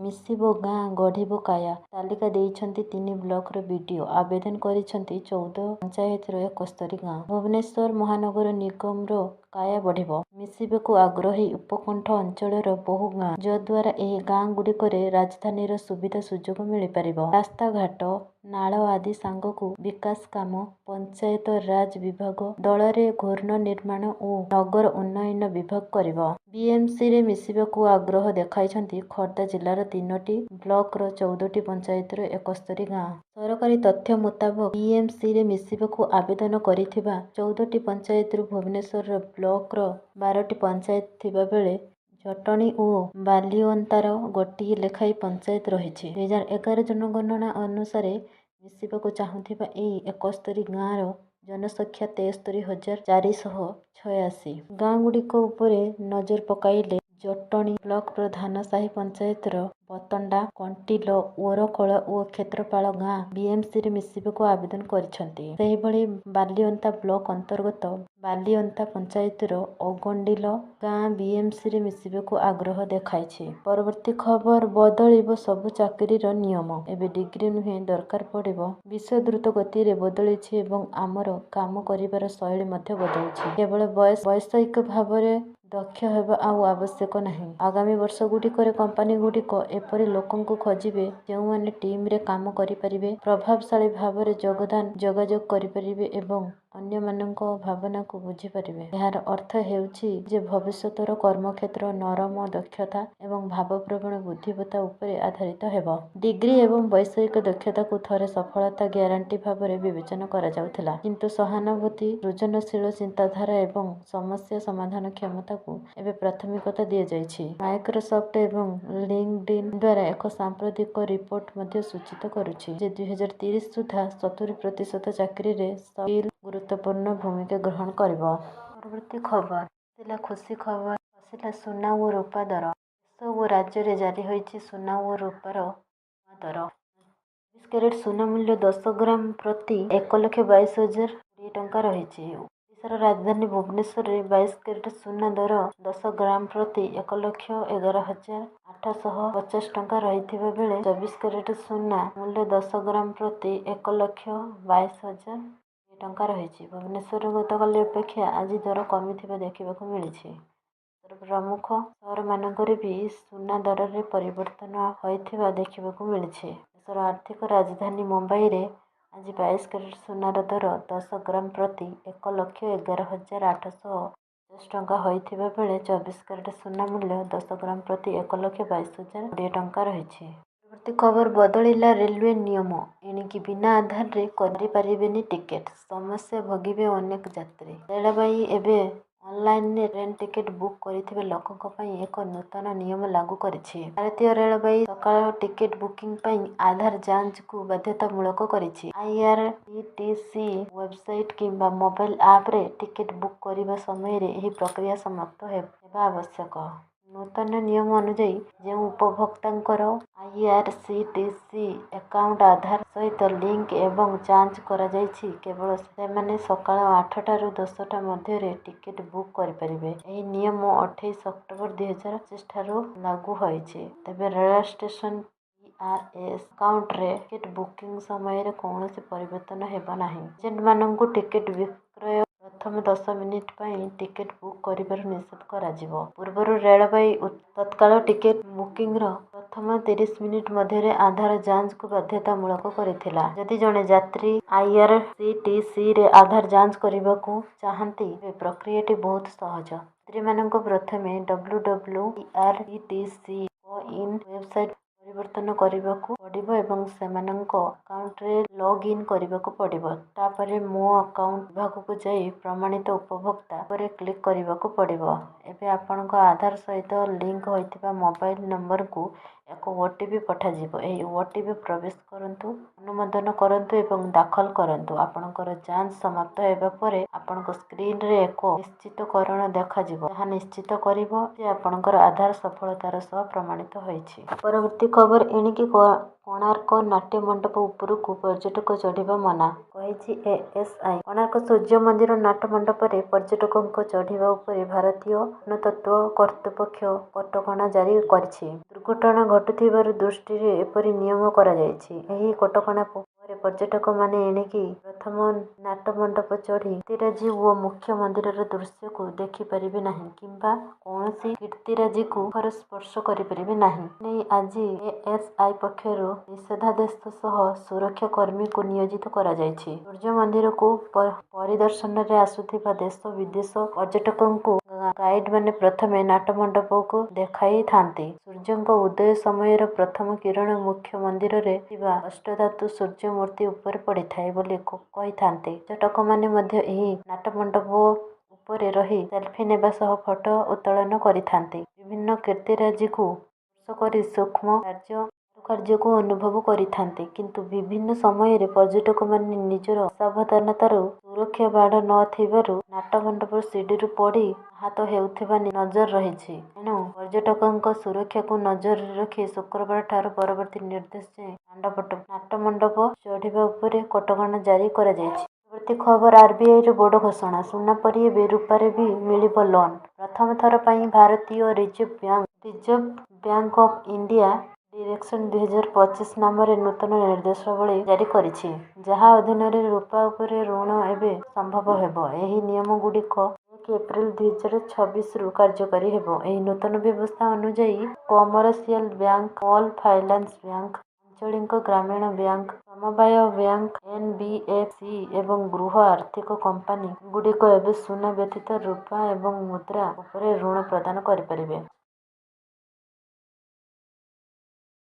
ମିଶିବ ଗାଁ ଗଢ଼ିବ କାୟା ତାଲିକା ଦେଇଛନ୍ତି 3 ବ୍ଲକର ବିଡିଓ। ଆବେଦନ କରିଛନ୍ତି 14 ପଞ୍ଚାୟତର 71 ଗାଁ। ଭୁବନେଶ୍ୱର ମହାନଗର ନିଗମର କାୟା ବଢ଼ିବ। ମିଶିବାକୁ ଆଗ୍ରହୀ ଉପକଣ୍ଠ ଅଞ୍ଚଳର ବହୁ ଗାଁ, ଯଦ୍ୱାରା ଏହି ଗାଁଗୁଡ଼ିକରେ ରାଜଧାନୀର ସୁବିଧା ସୁଯୋଗ ମିଳିପାରିବ। ରାସ୍ତାଘାଟ, ନାଳ ଆଦି ସାଙ୍ଗକୁ ବିକାଶ କାମ ପଞ୍ଚାୟତ ରାଜ ବିଭାଗ ଦଳରେ ଘୂର୍ଣ୍ଣ ନିର୍ମାଣ ଓ ନଗର ଉନ୍ନୟନ ବିଭାଗ କରିବ। ବିଏମ୍ସିରେ ମିଶିବାକୁ ଆଗ୍ରହ ଦେଖାଇଛନ୍ତି ଖୋର୍ଦ୍ଧା ଜିଲ୍ଲାର 3ଟି ବ୍ଲକର 14ଟି ପଞ୍ଚାୟତର 71 ଗାଁ। ସରକାରୀ ତଥ୍ୟ ମୁତାବକ ବିଏମ୍ସିରେ ମିଶିବାକୁ ଆବେଦନ କରିଥିବା 14ଟି ପଞ୍ଚାୟତରୁ ଭୁବନେଶ୍ୱର ବ୍ଲକର 12ଟି ପଞ୍ଚାୟତ ଥିବାବେଳେ ଜଟଣୀ ଓ ବାଲିଅନ୍ତାର ଗୋଟିଏ ଲେଖାଏଁ ପଞ୍ଚାୟତ ରହିଛି। 2011 ଜନଗଣନା ଅନୁସାରେ ମିଶିବାକୁ ଚାହୁଁଥିବା ଏହି 71 ଗାଁର ଜନସଂଖ୍ୟା 73,486। ଗାଁଗୁଡ଼ିକ ଉପରେ ନଜର ପକାଇଲେ ଜଟଣୀ ବ୍ଲକ ଧାନସାହି ପଞ୍ଚାୟତର ବତଣ୍ଡା, କଣ୍ଟିଲ, ଓରକୋଳ ଓ କ୍ଷେତ୍ରପାଳ ଗାଁ ବିଏମ୍ସିରେ ମିଶିବାକୁ ଆବେଦନ କରିଛନ୍ତି। ସେହିଭଳି ବାଲିଅନ୍ତା ବ୍ଲକ ଅନ୍ତର୍ଗତ ବାଲିଅନ୍ତା ପଞ୍ଚାୟତର ଅଗଣ୍ଡିଲ ଗାଁ ବିଏମ୍ସିରେ ମିଶିବାକୁ ଆଗ୍ରହ ଦେଖାଇଛି। ପରବର୍ତ୍ତୀ ଖବର ବଦଳିବ ସବୁ ଚାକିରିର ନିୟମ, ଏବେ ଡିଗ୍ରୀ ନୁହେଁ ଦରକାର ପଡ଼ିବ। ବିଶ୍ୱ ଦ୍ରୁତ ଗତିରେ ବଦଳିଛି ଏବଂ ଆମର କାମ କରିବାର ଶୈଳୀ ମଧ୍ୟ ବଦଳୁଛି। କେବଳ ବୈଷୟିକ ଭାବରେ ଦକ୍ଷ ହେବା ଆଉ ଆବଶ୍ୟକ ନାହିଁ। ଆଗାମୀ ବର୍ଷଗୁଡ଼ିକରେ କମ୍ପାନୀଗୁଡ଼ିକ ଏପରି ଲୋକଙ୍କୁ ଖୋଜିବେ ଯେଉଁମାନେ ଟିମ୍ରେ କାମ କରିପାରିବେ, ପ୍ରଭାବଶାଳୀ ଭାବରେ ଯୋଗାଯୋଗ କରିପାରିବେ ଏବଂ ଅନ୍ୟମାନଙ୍କ ଭାବନାକୁ ବୁଝିପାରିବେ। ଏହାର ଅର୍ଥ ହେଉଛି ଯେ ଭବିଷ୍ୟତର କର୍ମକ୍ଷେତ୍ର ନରମ ଦକ୍ଷତା ଏବଂ ଭାବପ୍ରବଣ ବୁଦ୍ଧିମତ୍ତା ଉପରେ ଆଧାରିତ ହେବ। ଡିଗ୍ରୀ ଏବଂ ବୈଷୟିକ ଦକ୍ଷତାକୁ ଥରେ ସଫଳତା ଗ୍ୟାରେଣ୍ଟି ଭାବରେ ବିବେଚନା କରାଯାଉଥିଲା, କିନ୍ତୁ ସହାନୁଭୂତି, ସୃଜନଶୀଳ ଚିନ୍ତାଧାରା ଏବଂ ସମସ୍ୟା ସମାଧାନ କ୍ଷମତାକୁ ଏବେ ପ୍ରାଥମିକତା ଦିଆଯାଇଛି। ମାଇକ୍ରୋସଫ୍ଟ ଏବଂ ଲିଙ୍କଡଇନ୍ ଦ୍ୱାରା ଏକ ସାମ୍ପ୍ରତିକ ରିପୋର୍ଟ ମଧ୍ୟ ସୂଚିତ କରୁଛି ଯେ 2030 ସୁଦ୍ଧା 70% ଚାକିରିରେ ସ୍କିଲ୍ ଗୁରୁତ୍ୱପୂର୍ଣ୍ଣ ଭୂମିକା ଗ୍ରହଣ କରିବ। ପରବର୍ତ୍ତୀ ଖବର ଆସିଲା ଖୁସି ଖବର, ଖସିଲା ସୁନା ଓ ରୂପା ଦର। ଦେଶ ଓ ରାଜ୍ୟରେ ଜାରି ହୋଇଛି ସୁନା ଓ ରୂପାର ନୂଆ ଦର। 24 କ୍ୟାରେଟ୍ ସୁନା ମୂଲ୍ୟ 10 ଗ୍ରାମ ପ୍ରତି 1,22,020 ଟଙ୍କା ରହିଛି। ଓଡ଼ିଶାର ରାଜଧାନୀ ଭୁବନେଶ୍ୱରରେ 22 କ୍ୟାରେଟ୍ ସୁନା ଦର 10 ଗ୍ରାମ ପ୍ରତି 1,11,850 ଟଙ୍କା ରହିଥିବା ବେଳେ 24 କ୍ୟାରେଟ୍ ସୁନା ମୂଲ୍ୟ 10 ଗ୍ରାମ ପ୍ରତି 1,22,020 ଟଙ୍କା ରହିଛି। ଭୁବନେଶ୍ୱରରେ ଗତକାଲି ଅପେକ୍ଷା ଆଜି ଦର କମିଥିବା ଦେଖିବାକୁ ମିଳିଛି। ପ୍ରମୁଖ ସହରମାନଙ୍କରେ ବି ସୁନା ଦରରେ ପରିବର୍ତ୍ତନ ହୋଇଥିବା ଦେଖିବାକୁ ମିଳିଛି। ଦେଶର ଆର୍ଥିକ ରାଜଧାନୀ ମୁମ୍ବାଇରେ ଆଜି 22 କ୍ୟାରେଟ୍ ସୁନାର ଦର 10 ଗ୍ରାମ ପ୍ରତି 1,11,850 ଟଙ୍କା ହୋଇଥିବା ବେଳେ 24 କ୍ୟାରେଟ୍ ସୁନା ମୂଲ୍ୟ 10 ଗ୍ରାମ ପ୍ରତି 1,22,020 ଟଙ୍କା ରହିଛି। ପରବର୍ତ୍ତୀ ଖବର ବଦଳିଲା ରେଲୱେ ନିୟମ, ଏଣିକି ବିନା ଆଧାରରେ କରିପାରିବେନି ଟିକେଟ, ସମସ୍ୟା ଭୋଗିବେ ଅନେକ ଯାତ୍ରୀ। ରେଳବାଇ ଏବେ ଅନଲାଇନରେ ଟ୍ରେନ୍ ଟିକେଟ ବୁକ୍ କରିଥିବା ଲୋକଙ୍କ ପାଇଁ ଏକ ନୂତନ ନିୟମ ଲାଗୁ କରିଛି। ଭାରତୀୟ ରେଳବାଇ ସକାଳ ଟିକେଟ ବୁକିଂ ପାଇଁ ଆଧାର ଯାଞ୍ଚକୁ ବାଧ୍ୟତାମୂଳକ କରିଛି। ଆଇଆର୍ସିଟିସି ୱେବସାଇଟ୍ କିମ୍ବା ମୋବାଇଲ ଆପ୍ରେ ଟିକେଟ ବୁକ୍ କରିବା ସମୟରେ ଏହି ପ୍ରକ୍ରିୟା ସମାପ୍ତ ହେବା ଆବଶ୍ୟକ। ନୂତନ ନିୟମ ଅନୁଯାୟୀ ଯେଉଁ ଉପଭୋକ୍ତାଙ୍କର ଆଇଆର୍ସିଟିସି ଆକାଉଣ୍ଟ ଆଧାର ସହିତ ଲିଙ୍କ ଏବଂ ଯାଞ୍ଚ କରାଯାଇଛି, କେବଳ ସେମାନେ ସକାଳ 8ଟାରୁ 10ଟା ମଧ୍ୟରେ ଟିକେଟ ବୁକ୍ କରିପାରିବେ। ଏହି ନିୟମ 28 ଅକ୍ଟୋବର 2025 ଠାରୁ ଲାଗୁ ହୋଇଛି। ତେବେ ରେଳ ଷ୍ଟେସନ ପିଆର୍ଏସ୍ ଆକାଉଣ୍ଟରେ ଟିକେଟ ବୁକିଂ ସମୟରେ କୌଣସି ପରିବର୍ତ୍ତନ ହେବ ନାହିଁ। ଏଜେଣ୍ଟମାନଙ୍କୁ ଟିକେଟ ବିକ୍ରୟ ପ୍ରଥମ 10 ମିନିଟ୍ ପାଇଁ ଟିକେଟ ବୁକ୍ କରିବାରୁ ନିଷେଧ କରାଯିବ। ପୂର୍ବରୁ ରେଳବାଇ ତତ୍କାଳ ଟିକେଟ ବୁକିଂର ପ୍ରଥମ 30 ମିନିଟ୍ ମଧ୍ୟରେ ଆଧାର ଯାଞ୍ଚକୁ ବାଧ୍ୟତାମୂଳକ କରିଥିଲା। ଯଦି ଜଣେ ଯାତ୍ରୀ ଆଇଆର୍ସିଟିସିରେ ଆଧାର ଯାଞ୍ଚ କରିବାକୁ ଚାହାନ୍ତି, ତେବେ ପ୍ରକ୍ରିୟାଟି ବହୁତ ସହଜ। ଯାତ୍ରୀମାନଙ୍କୁ ପ୍ରଥମେ www.irctc.in ୱେବସାଇଟ୍ ପରିବର୍ତ୍ତନ କରିବାକୁ ପଡ଼ିବ ଏବଂ ସେମାନଙ୍କ ଆକାଉଣ୍ଟରେ ଲଗ୍ ଇନ୍ କରିବାକୁ ପଡ଼ିବ। ତାପରେ ମୋ ଆକାଉଣ୍ଟ ବିଭାଗକୁ ଯାଇ ପ୍ରମାଣିତ ଉପଭୋକ୍ତା ଉପରେ କ୍ଲିକ୍ କରିବାକୁ ପଡ଼ିବ। ଏବେ ଆପଣଙ୍କ ଆଧାର ସହିତ ଲିଙ୍କ ହୋଇଥିବା ମୋବାଇଲ ନମ୍ବରକୁ ଏକ ଓଟିପି ପଠାଯିବ। ଏହି ଓଟିପି ପ୍ରବେଶ କରନ୍ତୁ, ଅନୁମୋଦନ କରନ୍ତୁ ଏବଂ ଦାଖଲ କରନ୍ତୁ। ଆପଣଙ୍କର ଯାଞ୍ଚ ସମାପ୍ତ ହେବା ପରେ ଆପଣଙ୍କ ସ୍କ୍ରିନରେ ଏକ ନିଶ୍ଚିତକରଣ ଦେଖାଯିବ, ଯାହା ନିଶ୍ଚିତ କରିବ ଯେ ଆପଣଙ୍କର ଆଧାର ସଫଳତାର ସହ ପ୍ରମାଣିତ ହୋଇଛି। ପରବର୍ତ୍ତୀ ଖବର ଏଣିକି କୋଣାର୍କ ନାଟ୍ୟମଣ୍ଡପ ଉପରକୁ ପର୍ଯ୍ୟଟକ ଚଢ଼ିବା ମନା, କହିଛି ଏଏସ୍ଆଇ। କୋଣାର୍କ ସୂର୍ଯ୍ୟ ମନ୍ଦିର ନାଟ୍ୟମଣ୍ଡପରେ ପର୍ଯ୍ୟଟକଙ୍କ ଚଢ଼ିବା ଉପରେ ଭାରତୀୟ ପ୍ରତ୍ନତତ୍ତ୍ୱ କର୍ତ୍ତୃପକ୍ଷ କଟକଣା ଜାରି କରିଛି। ଦୁର୍ଘଟଣା ଘଟୁଥିବାର ଦୃଷ୍ଟିରେ ଏପରି ନିୟମ କରାଯାଇଛି। ଏହି କଟକଣା ପରେ ପର୍ଯ୍ୟଟକମାନେ ଏଣିକି ପ୍ରଥମ ନାଟମଣ୍ଡପ ଚଢ଼ି କୀର୍ତ୍ତିରାଜି ଓ ମୁଖ୍ୟ ମନ୍ଦିରର ଦୃଶ୍ୟକୁ ଦେଖିପାରିବେ ନାହିଁ କିମ୍ବା କୌଣସି କୀର୍ତ୍ତିରାଜିକୁ ମୁଖର ସ୍ପର୍ଶ କରିପାରିବେ ନାହିଁ। ଏନେଇ ଆଜି ଏଏସ୍ଆଇ ପକ୍ଷରୁ ନିଷେଧାଦେଶ ସହ ସୁରକ୍ଷା କର୍ମୀଙ୍କୁ ନିୟୋଜିତ କରାଯାଇଛି। ସୂର୍ଯ୍ୟ ମନ୍ଦିରକୁ ପରିଦର୍ଶନରେ ଆସୁଥିବା ଦେଶ ବିଦେଶ ପର୍ଯ୍ୟଟକଙ୍କୁ ଗାଇଡମାନେ ପ୍ରଥମେ ନାଟମଣ୍ଡପକୁ ଦେଖାଇଥାନ୍ତି। ସୂର୍ଯ୍ୟଙ୍କ ଉଦୟ ସମୟର ପ୍ରଥମ କିରଣ ମୁଖ୍ୟ ମନ୍ଦିରରେ ଥିବା ଅଷ୍ଟଧାତୁ ସୂର୍ଯ୍ୟ ମୂର୍ତ୍ତି ଉପରେ ପଡ଼ିଥାଏ ବୋଲି କହିଥାନ୍ତି। ପର୍ଯ୍ୟଟକମାନେ ମଧ୍ୟ ଏହି ନାଟମଣ୍ଡପ ଉପରେ ରହି ସେଲ୍ଫି ନେବା ସହ ଫଟୋ ଉତ୍ତୋଳନ କରିଥାନ୍ତି। ବିଭିନ୍ନ କୀର୍ତ୍ତିରାଜିକୁ ସ୍ପର୍ଶ କରି ସୂକ୍ଷ୍ମ କାରୁକାର୍ଯ୍ୟକୁ ଅନୁଭବ କରିଥାନ୍ତି। କିନ୍ତୁ ବିଭିନ୍ନ ସମୟରେ ପର୍ଯ୍ୟଟକମାନେ ନିଜର ଅସାବଧାନତାରୁ ସୁରକ୍ଷା ବାଡ଼ ନ ଥିବାରୁ ନାଟମଣ୍ଡପର ସିଡ଼ିରୁ ପଡ଼ି ଆହତ ହେଉଥିବା ନଜର ରହିଛି। ଏଣୁ ପର୍ଯ୍ୟଟକଙ୍କ ସୁରକ୍ଷାକୁ ନଜରରେ ରଖି ଶୁକ୍ରବାର ଠାରୁ ପରବର୍ତ୍ତୀ ନିର୍ଦ୍ଦେଶ ଯାଏଁ ନାଟମଣ୍ଡପ ଚଢ଼ିବା ଉପରେ କଟକଣା ଜାରି କରାଯାଇଛି। ପରବର୍ତ୍ତୀ ଖବର ଆର୍ବିଆଇର ବଡ଼ ଘୋଷଣା, ସୁନା ପରି ଏବେ ରୂପାରେ ବି ମିଳିବ ଲୋନ୍। ପ୍ରଥମ ଥର ପାଇଁ ଭାରତୀୟ reserve bank of India direction 2025 ନାମରେ ନୂତନ ନିର୍ଦ୍ଦେଶାବଳୀ ଜାରି କରିଛି, ଯାହା ଅଧୀନରେ ରୂପା ଉପରେ ଋଣ ଏବେ ସମ୍ଭବ ହେବ। ଏହି ନିୟମଗୁଡ଼ିକ 1 ଏପ୍ରିଲ 2026ରୁ କାର୍ଯ୍ୟକାରୀ ହେବ। ଏହି ନୂତନ ବ୍ୟବସ୍ଥା ଅନୁଯାୟୀ commercial bank, small finance bank, ଆଞ୍ଚଳିକ ଗ୍ରାମୀଣ ବ୍ୟାଙ୍କ, ସମବାୟ ବ୍ୟାଙ୍କ, ଏନବିଏଫସି ଏବଂ ଗୃହ ଆର୍ଥିକ କମ୍ପାନୀ ଗୁଡ଼ିକ ଏବେ ସୁନା ବ୍ୟତୀତ ରୂପା ଏବଂ ମୁଦ୍ରା ଉପରେ ଋଣ ପ୍ରଦାନ କରିପାରିବେ।